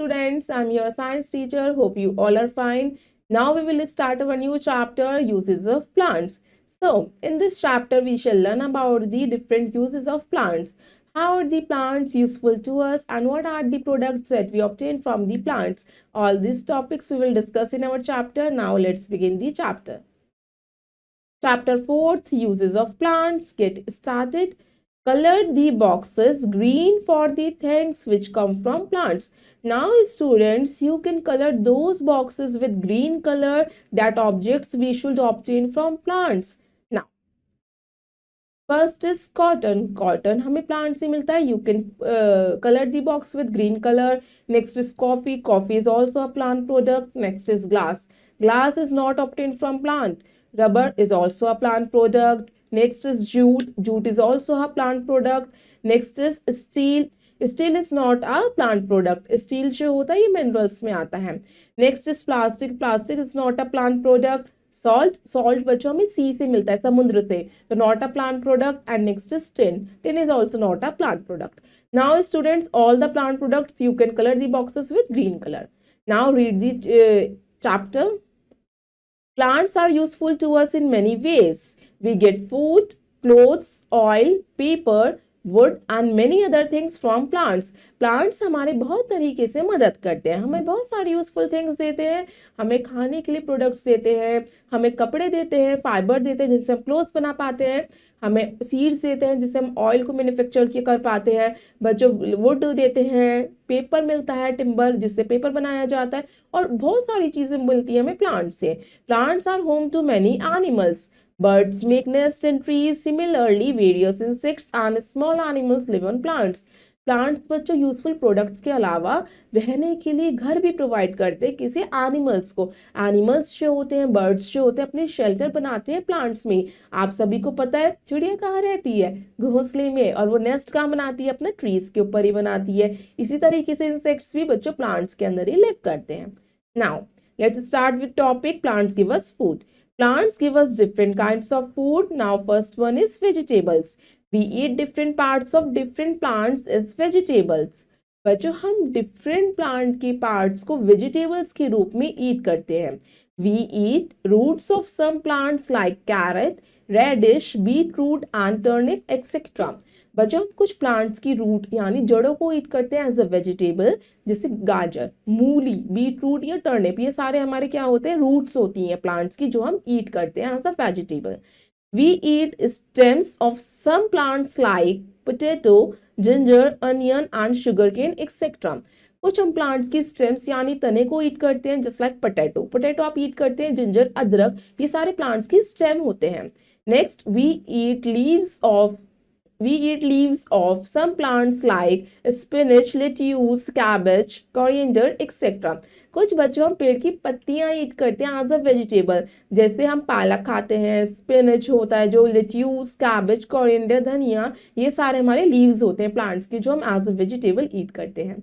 students, I'm your science teacher. Hope you all are fine. Now we will start our new chapter, uses of plants. So in this chapter we shall learn about the different uses of plants. How are the plants useful to us and what are the products that we obtain from the plants? All these topics we will discuss in our chapter. Now let's begin the chapter. Chapter 4th, uses of plants. Get started. Color the boxes green for the things which come from plants. Now students, you can color those boxes with green color, that objects we should obtain from plants. Now first is cotton. Cotton हमें plant से मिलता है. You can color the box with green color. Next is coffee. Coffee is also a plant product. Next is glass. Glass is not obtained from plant. Rubber is also a plant product. Next is jute. Jute is also a plant product. Next is steel. Steel is not a plant product. Steel जो होता है ये minerals में आता है. Next is plastic. Plastic is not a plant product. Salt. Salt बच्चों हमें सी से मिलता है, समुद्र से. तो not a plant product. And next is tin. Tin is also not a plant product. Now students, all the plant products you can color the boxes with green color. Now read the chapter. Plants are useful to us in many ways. We get food, clothes, oil, paper, wood and many other things from plants. Plants हमारे बहुत तरीके से मदद करते हैं. हमें बहुत सारी यूजफुल थिंग्स देते हैं. हमें खाने के लिए प्रोडक्ट्स देते हैं, हमें कपड़े देते हैं, फाइबर देते हैं जिनसे हम क्लोथ्स बना पाते हैं, हमें सीड्स देते हैं जिससे हम ऑयल को मैन्युफैक्चर कर पाते हैं, बच्चों वुड देते हैं, पेपर मिलता है, टिम्बर जिससे पेपर बनाया जाता है और बहुत सारी चीजें मिलती हैं हमें प्लांट से. Plants are home to many animals. Birds make nests in trees. Similarly, various insects and small animals live on plants. Plants बच्चों यूजफुल प्रोडक्ट्स के अलावा रहने के लिए घर भी प्रोवाइड करते हैं किसी एनिमल्स को. एनिमल्स जो होते हैं, बर्ड्स जो होते हैं, अपने शेल्टर बनाते हैं प्लांट्स में. आप सभी को पता है चिड़िया कहाँ रहती है? घोंसले में. और वो नेस्ट कहाँ बनाती है? अपने ट्रीज के ऊपर ही बनाती है. इसी तरीके से इंसेक्ट्स भी बच्चों प्लांट्स के अंदर ही लिव करते हैं. Now let's start with topic. Plants give us food. Plants give us different kinds of food. Now first one is vegetables. We eat different parts of different plants as vegetables. बच्चों हम different plant के parts को vegetables के रूप में eat करते हैं. We eat roots of some plants like carrot, radish, beetroot and turnip etc. बच्चों हम कुछ प्लांट्स की रूट यानी जड़ों को ईट करते हैं एज अ वेजिटेबल. जैसे गाजर, मूली, बीटरूट या टर्निप, ये सारे हमारे क्या होते हैं? रूट्स होती हैं प्लांट्स की जो हम ईट करते हैं as a vegetable. We eat stems of some plants like potato, ginger, onion and sugarcane etcetera. कुछ हम प्लांट्स की स्टेम्स यानी तने को ईट करते हैं जस्ट लाइक पोटैटो. पोटैटो आप ईट करते हैं. जिंजर, अदरक, ये सारे प्लांट्स की स्टेम होते हैं. Next we eat leaves of some plants like spinach, lettuce, cabbage, coriander etc. कुछ बच्चों हम पेड़ की पत्तियां ईट करते हैं एज अ वेजिटेबल. जैसे हम पालक खाते हैं, स्पिनच होता है, जो लेट्यूस, कैबेज, कोरिएंडर, धनिया, ये सारे हमारे लीव्स होते हैं प्लांट्स की जो हम एज अ वेजिटेबल ईट करते हैं.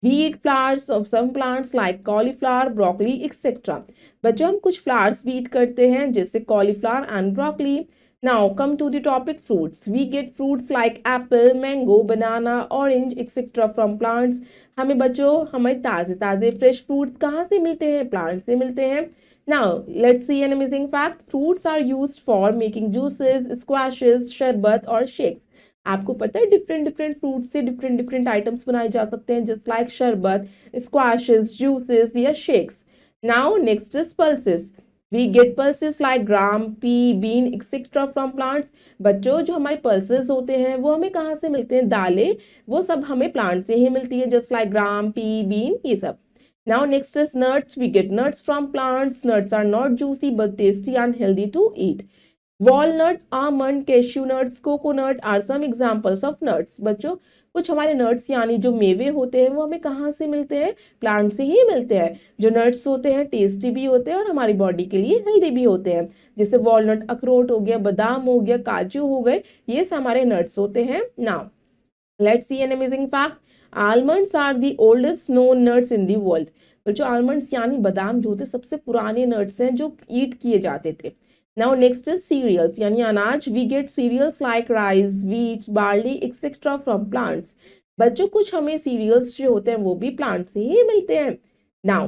We eat flowers of some plants like cauliflower, broccoli etc. बच्चों हम कुछ फ्लावर्स भी ईट करते हैं जैसे cauliflower and broccoli. Now come to the topic fruits. We get fruits like apple, mango, banana, orange etc. from plants. हमें बच्चों हमें ताजे fresh fruits कहाँ से मिलते हैं? Plants से मिलते हैं. Now let's see an amazing fact. Fruits are used for making juices, squashes, शरबत और shakes. आपको पता है डिफरेंट फ्रूट से डिफरेंट आइटम्स बनाए जा सकते हैं जस्ट लाइक शरबत, स्क्वाशेस, जूसेस या shakes. Now next is pulses. We get pulses like gram, pea, bean etcetera from plants. बच्चों जो हमारे पल्सेस होते हैं वो हमें कहाँ से मिलते हैं? दालें, वो सब हमें प्लांट से ही मिलती है just like gram, pea, bean, ये सब. Now next is nuts. We get nuts from plants. Nuts are not juicy but tasty and healthy to eat. Walnut, almond, cashew nuts, coconut are some examples of nuts. बच्चों कुछ हमारे nuts यानी जो मेवे होते हैं वो हमें कहाँ से मिलते हैं? प्लांट से ही मिलते हैं. जो नट्स होते हैं टेस्टी भी होते हैं और हमारी बॉडी के लिए हेल्दी भी होते हैं. जैसे वॉलनट, अखरोट हो गया, बादाम हो गया, काजू हो गए, ये हमारे नट्स होते हैं. Now let's see an amazing fact. Almonds are the oldest known nuts in the world. बच्चों आलमंड्स यानी बादाम जो होते सबसे पुराने नट्स हैं जो ईट किए जाते थे. Now next is cereals यानी अनाज. We get cereals like rice, wheat, barley etc. from plants. बच्चों कुछ हमें सीरियल्स जो होते हैं वो भी प्लांट से ही मिलते हैं। Now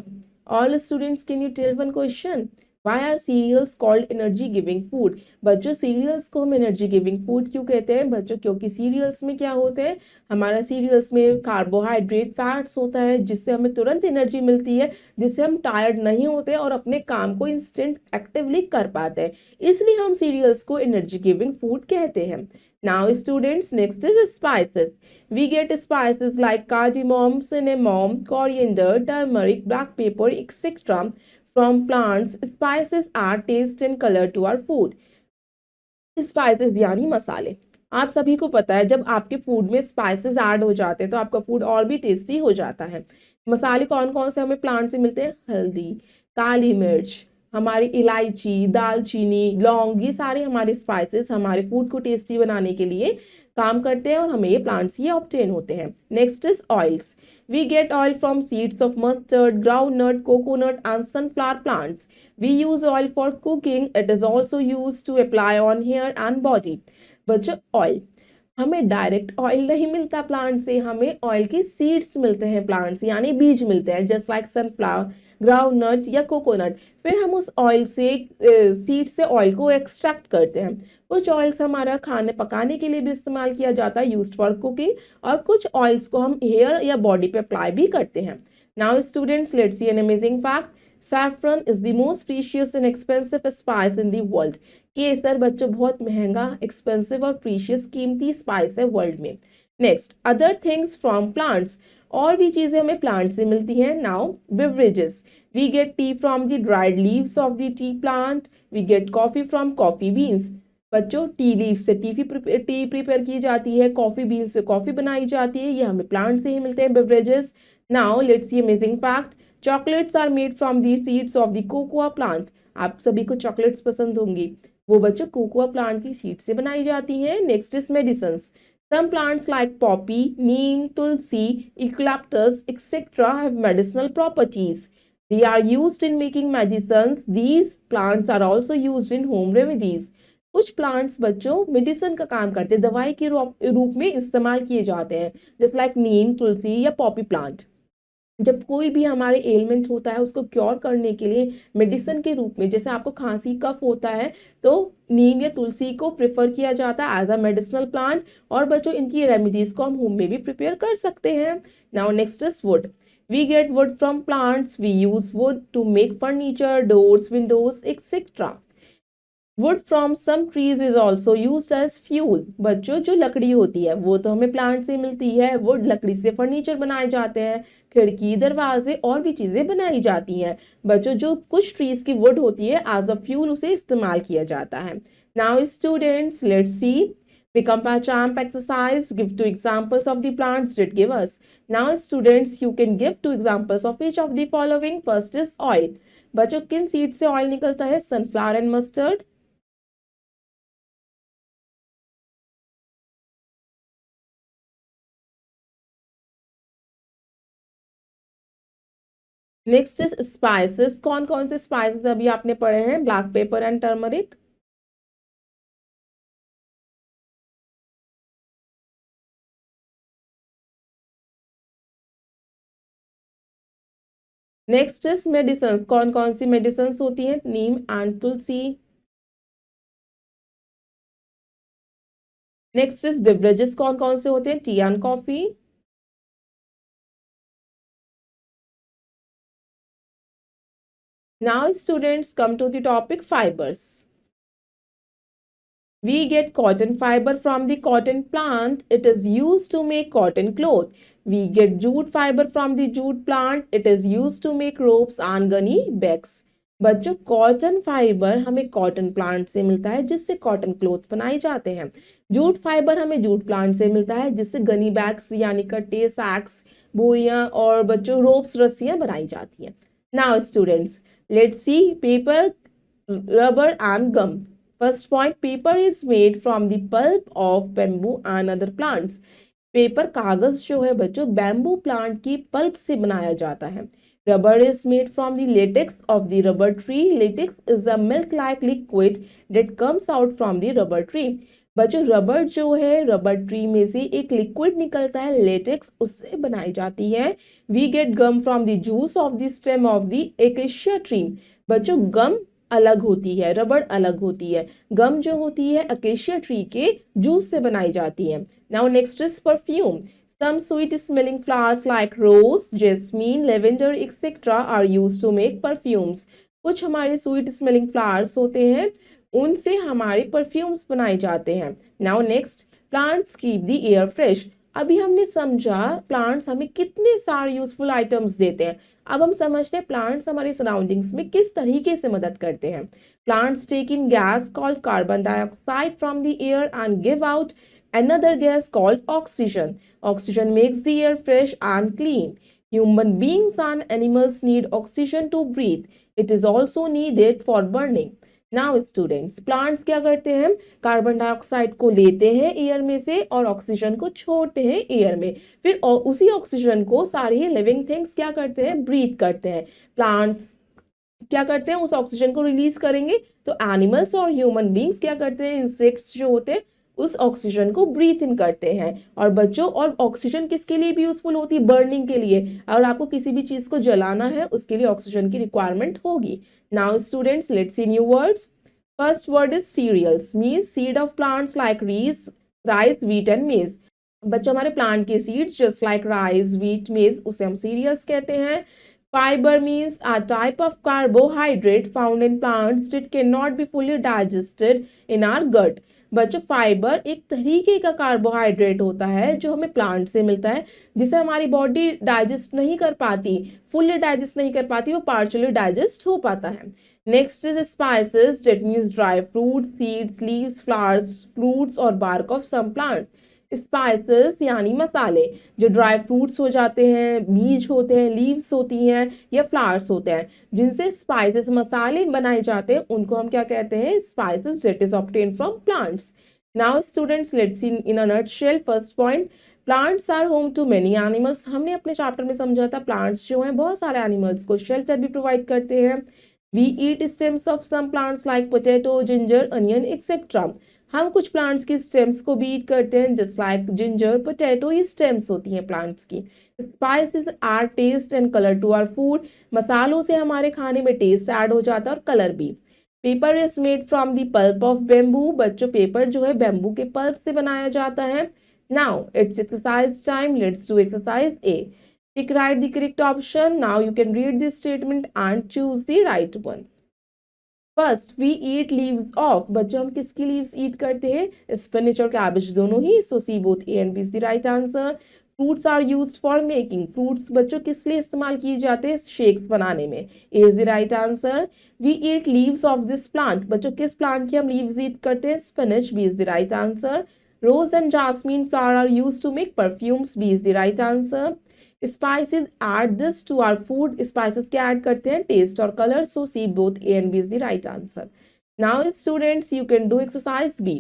all students can you tell one question, why are cereals called energy giving food? बच्चों सीरियल्स को हम एनर्जी गिविंग फूड क्यों कहते हैं बच्चों? क्योंकि सीरियल्स में क्या होते हैं, हमारा सीरियल्स में कार्बोहाइड्रेट फैट्स होता है जिससे हमें तुरंत एनर्जी मिलती है, जिससे हम टायर्ड नहीं होते और अपने काम को इंस्टेंट एक्टिवली कर पाते हैं, इसलिए हम सीरियल्स को एनर्जी गिविंग फूड कहते हैं। Now students, next is spices. We get spices like cardamom, cinnamon, coriander, turmeric, black pepper, etc. from plants. Spices add taste and color to our food. Spices यानी मसाले। आप सभी को पता है जब आपके फूड में स्पाइसेस ऐड हो जाते हैं तो आपका फूड और भी टेस्टी हो जाता है। मसाले कौन कौन से हमें प्लांट से मिलते हैं? हल्दी, काली मिर्च, हमारी इलायची, दालचीनी, लौंग, ये सारे हमारे स्पाइसेस हमारे फूड को टेस्टी बनाने के लिए काम करते हैं और हमें ये प्लांट से ऑब्टेन होते हैं। Next is oils. We get oil from seeds of mustard, groundnut, coconut and sunflower plants. We use oil for cooking. It is also used to apply on hair and body. बच्चों oil हमें direct oil नहीं मिलता plant से, हमें oil के seeds मिलते हैं plant से, यानी बीज मिलते हैं, जस्ट लाइक सनफ्लावर, ग्राउंडनट या कोकोनट। फिर हम उस ऑयल से सीड से ऑयल को एक्सट्रैक्ट करते हैं। कुछ ऑयल्स हमारा खाने पकाने के लिए भी इस्तेमाल किया जाता है, यूज्ड फॉर कुकिंग, और कुछ ऑयल्स को हम हेयर या बॉडी पे अप्लाई भी करते हैं। Now students, let's see an amazing fact. Saffron is the most precious and expensive spice in the world. केसर बच्चों बहुत महंगा, एक्सपेंसिव और प्रीशियस कीमती स्पाइस है वर्ल्ड में। Next, other things from plants. और भी चीजें हमें प्लांट से मिलती हैं। Now beverages. We get tea from the dried leaves of the tea plant. We get coffee from coffee beans. बच्चों टी लीव से टी प्रिपेयर की जाती है, कॉफी बीन्स से कॉफी बनाई जाती है, ये हमें प्लांट से ही मिलते हैं beverages. Now let's see amazing fact. Chocolates are made from the seeds of the cocoa plant. आप सभी को चॉकलेट्स पसंद होंगी, वो बच्चों कोकोआ प्लांट की सीड से बनाई जाती हैं। Next is medicine. Some plants like poppy, neem, tulsi, eucalyptus, etc. have medicinal properties. They are used in making medicines. These plants are also used in home remedies. कुछ plants बच्चों medicine का काम करते हैं, दवाई के रूप में इस्तेमाल किए जाते हैं, जैसे लाइक नीम, तुलसी या पॉपी प्लांट। जब कोई भी हमारे एलिमेंट होता है उसको क्योर करने के लिए मेडिसिन के रूप में, जैसे आपको खांसी कफ होता है तो नीम या तुलसी को प्रेफर किया जाता है एज अ मेडिसिनल प्लांट, और बच्चों इनकी रेमेडीज को हम होम में भी प्रिपेयर कर सकते हैं। Now next is wood. We get wood from plants. We use wood to make furniture, doors, windows, etcetera. Wood from some trees is also use as fuel. बच्चों जो लकड़ी होती है वो तो हमें प्लांट से मिलती है, वुड लकड़ी से फर्नीचर बनाए जाते हैं, खिड़की, दरवाजे और भी चीजें बनाई जाती हैं। बच्चों जो कुछ ट्रीज की वुड होती है एज अ फ्यूल उसे इस्तेमाल किया जाता है। Now students, let's C become a champ exercise. Give two examples of the plants that give us. Now students, you can give two examples of each of the following. First is oil. बच्चों किन seed से oil निकलता है? Sunflower and mustard. Next is spices. कौन कौन से spices अभी आपने पढ़े हैं? Black pepper and turmeric. Next is medicine. कौन कौन सी मेडिसिन होती हैं? Neem and tulsi. Next is beverages. कौन कौन से होते हैं? Tea and coffee. Now students, come to the topic fibers. We get cotton fiber from the cotton plant. It is used to make cotton cloth. We get jute fiber from the jute plant. It is used to make ropes and gunny bags. बच्चों cotton fibre हमें cotton plant से मिलता है जिससे cotton cloth बनाए जाते हैं। Jute fibre हमें जूट प्लांट से मिलता है जिससे गनी बैग्स यानी कट्टे, सैक्स, बोरियां और बच्चों रोप्स, रस्सियां बनाई जाती हैं। Now students, let's see paper, rubber and gum. First point, paper is made from the pulp of bamboo and other plants. Paper कागज जो है बच्चों बैम्बू प्लांट की पल्प से बनाया जाता है। Rubber is made from the latex of the rubber tree. Latex is a milk like liquid that comes out from the rubber tree. बच्चों रबर जो है, रबर ट्री में से एक लिक्विड निकलता है लेटेक्स, उससे बनाई जाती है। We get gum from the juice of the stem of the acacia tree. बच्चों गम अलग होती है, रबर अलग होती है। गम जो होती है अकेशिया ट्री के जूस से बनाई जाती है। Now next is perfume. Some sweet smelling flowers like rose, jasmine, lavender, etc. are used to make perfumes. कुछ हमारे स्वीट स्मेलिंग फ्लावर्स होते हैं, उनसे हमारे परफ्यूम्स बनाए जाते हैं। Now next, plants keep the air fresh. अभी हमने समझा प्लांट्स हमें कितने सारे यूजफुल आइटम्स देते हैं। अब हम समझते हैं प्लांट्स हमारे सराउंडिंग्स में किस तरीके से मदद करते हैं। Plants take in gas called carbon dioxide from the air and give out another gas called oxygen. Oxygen makes the air fresh and clean. Human beings and animals need oxygen to breathe. It is also needed for burning. Now students, plants क्या करते हैं, carbon dioxide को लेते हैं air में से और oxygen को छोड़ते हैं एयर में, फिर उसी ऑक्सीजन को सारे लिविंग थिंग्स क्या करते हैं, ब्रीथ करते हैं। प्लांट्स क्या करते हैं, उस ऑक्सीजन को रिलीज करेंगे, तो एनिमल्स और ह्यूमन बींग्स क्या करते हैं, इंसेक्ट्स जो होते हैं उस ऑक्सीजन को ब्रीथ इन करते हैं। और बच्चों, और ऑक्सीजन किसके लिए भी यूजफुल होती है, बर्निंग के लिए। अगर आपको किसी भी चीज को जलाना है उसके लिए ऑक्सीजन की रिक्वायरमेंट होगी। Now students, let's see new words. First word is cereals, means seed of plants like rice, wheat and maize. बच्चों, हमारे प्लांट के seeds just like rice, wheat, maize, उसे हम सीरियल्स कहते हैं। Fibre means a type of carbohydrate found in plants that cannot be fully digested in our gut. बच्चों, fibre एक तरीके का कार्बोहाइड्रेट होता है जो हमें प्लांट से मिलता है, जिसे हमारी बॉडी डाइजेस्ट नहीं कर पाती, फुल्ली डाइजेस्ट नहीं कर पाती, वो पार्शियली डाइजेस्ट हो पाता है। Next is spices, that means dry fruits, seeds, leaves, flowers, fruits और bark of some plant. Spices यानी मसाले, जो ड्राई फ्रूट्स हो जाते हैं, बीज होते हैं, लीव्स होती हैं या फ्लावर्स होते हैं, जिनसे स्पाइसेस मसाले बनाए जाते हैं, उनको हम क्या कहते हैं, spices that is obtain from plants. Now students, let's see in a nutshell. First point, plants are home to many animals. हमने अपने चैप्टर में समझा था प्लांट्स जो हैं बहुत सारे एनिमल्स को शेल्टर भी प्रोवाइड करते हैं। We eat stems of some plants like potato, ginger, onion etcetera. हम कुछ प्लांट्स की स्टेम्स को भी ईट करते हैं, जस्ट लाइक जिंजर, पोटैटो, ये स्टेम्स होती हैं प्लांट्स की। Spices are taste and colour to our food. मसालों से हमारे खाने में टेस्ट ऐड हो जाता है और कलर भी। Paper is made from the pulp of bamboo. बच्चों, पेपर जो है बेम्बू के पल्प से बनाया जाता है। Now it's exercise time, let's do exercise A. Tick right the correct option. Now you can read this statement and choose the right one. First, we eat leaves of. बच्चों, हम किसकी leaves eat करते हैं, spinach और cabbage दोनों ही। So C both A and B is the right answer. Fruits are used for making. Fruits बच्चों किस लिए इस्तेमाल किए जाते हैं, शेक्स बनाने में। A is the right answer. We eat leaves of this plant. बच्चों, किस प्लांट की हम लीव्स ईट करते हैं, spinach. B is the right answer. Rose and jasmine flower are used to make perfumes. B is the right answer. Spices add this to our food. Spices क्या add करते हैं, taste और colour. So C both A and B is the right answer. Now students, you can do exercise B.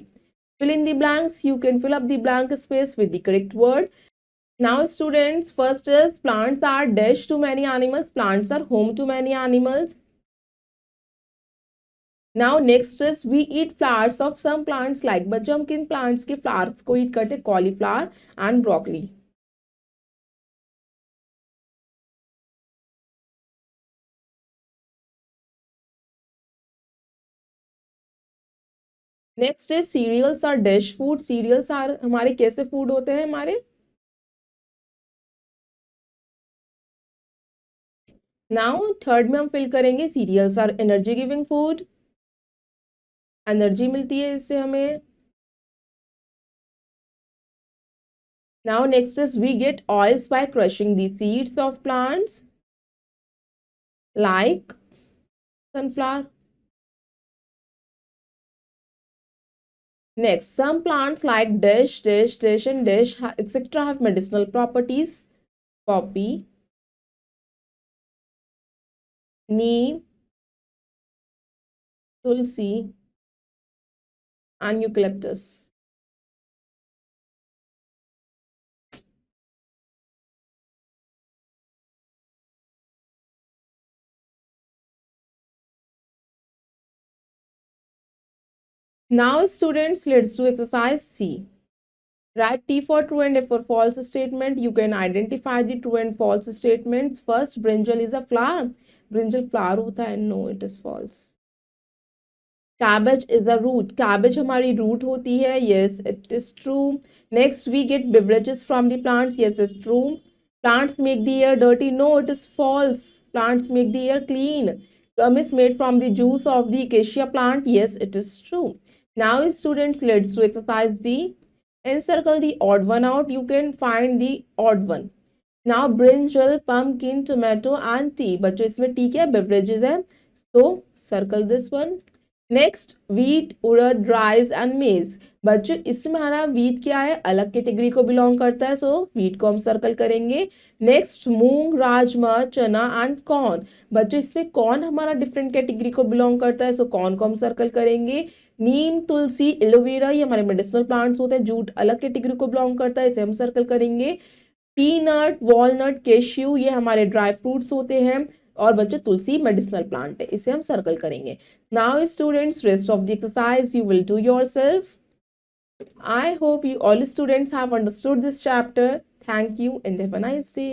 Fill in the blanks. You can fill up the blank space with the correct word. Now students, first is plants are dash to many animals. Plants are home to many animals. Now next is we eat flowers of some plants like, बच्चों हम किन plants के flowers को eat करते हैं, cauliflower and broccoli. Next is cereals are dish food. Cereals are हमारे कैसे food होते हैं हमारे। नाउ थर्ड में हम फिल करेंगे, cereals are energy giving food. Energy मिलती है इससे हमें। Now next is we get oils by crushing the seeds of plants like sunflower. Next, some plants like dish and dish etc. have medicinal properties. Poppy, neem, tulsi and eucalyptus. Now students, let's do exercise C. Write T for true and F for false statement. You can identify the true and false statements. First, brinjal is a flower. Brinjal flower होता है. No, it is false. Cabbage is a root. Cabbage हमारी root होती है. Yes, it is true. Next, we get beverages from the plants. Yes, it's true. Plants make the air dirty. No, it is false. Plants make the air clean. Gum is made from the juice of the acacia plant. Yes, it is true. Now, students, let's do exercise D. Encircle the odd one out. You can find the odd one. Now, brinjal, pumpkin, tomato, and tea. बच्चों इसमें tea क्या beverages है. So, circle this one. Next wheat urad rice and maize. बच्चों इसमें हमारा wheat क्या है, अलग कैटेगरी को बिलोंग करता है, सो वीट को हम सर्कल करेंगे. नेक्स्ट मूंग राजमा चना एंड कॉर्न. बच्चों इसमें कॉर्न हमारा डिफरेंट कैटेगरी को बिलोंग करता है, सो कॉर्न को हम सर्कल करेंगे. नीम तुलसी एलोवेरा ये हमारे मेडिसिनल प्लांट्स होते हैं. जूट अलग कैटेगरी को बिलोंग करता है, इसे हम सर्कल करेंगे. पीनट वॉलनट केश्यू ये हमारे ड्राई फ्रूट्स होते हैं. और बच्चों तुलसी मेडिसिनल प्लांट है, इसे हम सर्कल करेंगे. Now students, rest of the exercise you will do yourself. I hope you all students have understood this chapter. Thank you and have a nice day.